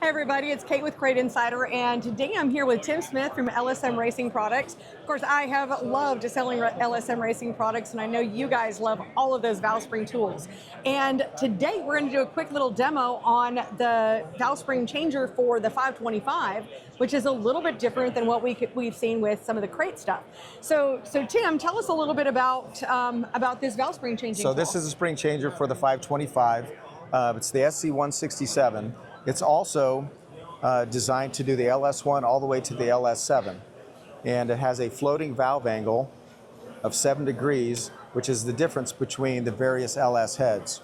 Hey everybody, it's Kate with Crate Insider, and today I'm here with Tim Smith from LSM Racing Products. Of course, I have loved selling LSM Racing Products, and I know you guys love all of those valve spring tools. And today we're going to do a quick little demo on the valve spring changer for the 525, which is a little bit different than what we've seen with some of the Crate stuff. So Tim, tell us a little bit about this valve spring changing So tool. this is a spring changer for the 525. It's the SC167. It's also designed to do the LS1 all the way to the LS7. And it has a floating valve angle of 7 degrees, which is the difference between the various LS heads.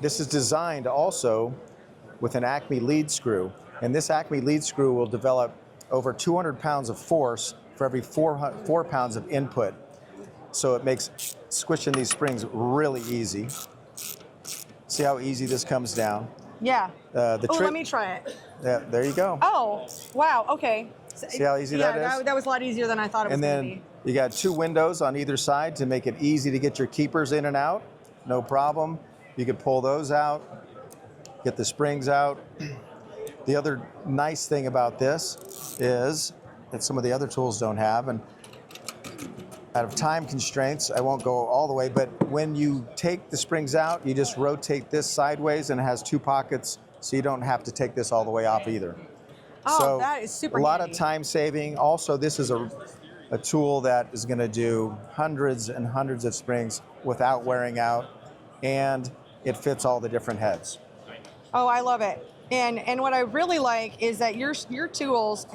This is designed also with an Acme lead screw. And this Acme lead screw will develop over 200 pounds of force for every 4 pounds of input. So it makes squishing these springs really easy. See how easy this comes down? Yeah. Let me try it. Yeah, there you go. Oh, wow, okay. See how easy that is? Yeah, that was a lot easier than I thought it was going to be. And then you got 2 windows on either side to make it easy to get your keepers in and out. No problem. You can pull those out, get the springs out. The other nice thing about this is that some of the other tools don't have, and out of time constraints, I won't go all the way, but when you take the springs out, you just rotate this sideways and it has 2 pockets, so you don't have to take this all the way off either. Oh, so that is super a lot handy. of time saving. Also, this is a tool that is going to do hundreds and hundreds of springs without wearing out, and it fits all the different heads. Oh, I love it. And what I really like is that your tools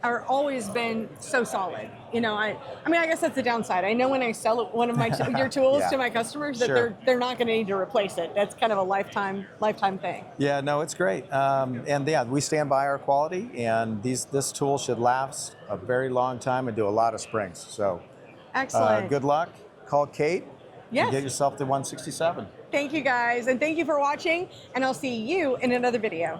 are always been so solid. You know, I mean, I guess that's the downside. I know when I sell one of my your tools Yeah. to my customers that Sure. they're not going to need to replace it. That's kind of a lifetime thing. Yeah, no, it's great. And yeah, we stand by our quality, and this tool should last a very long time and do a lot of springs. So Excellent. good luck. Call Kate. Yes. And get yourself the 167. Thank you guys, and thank you for watching, and I'll see you in another video.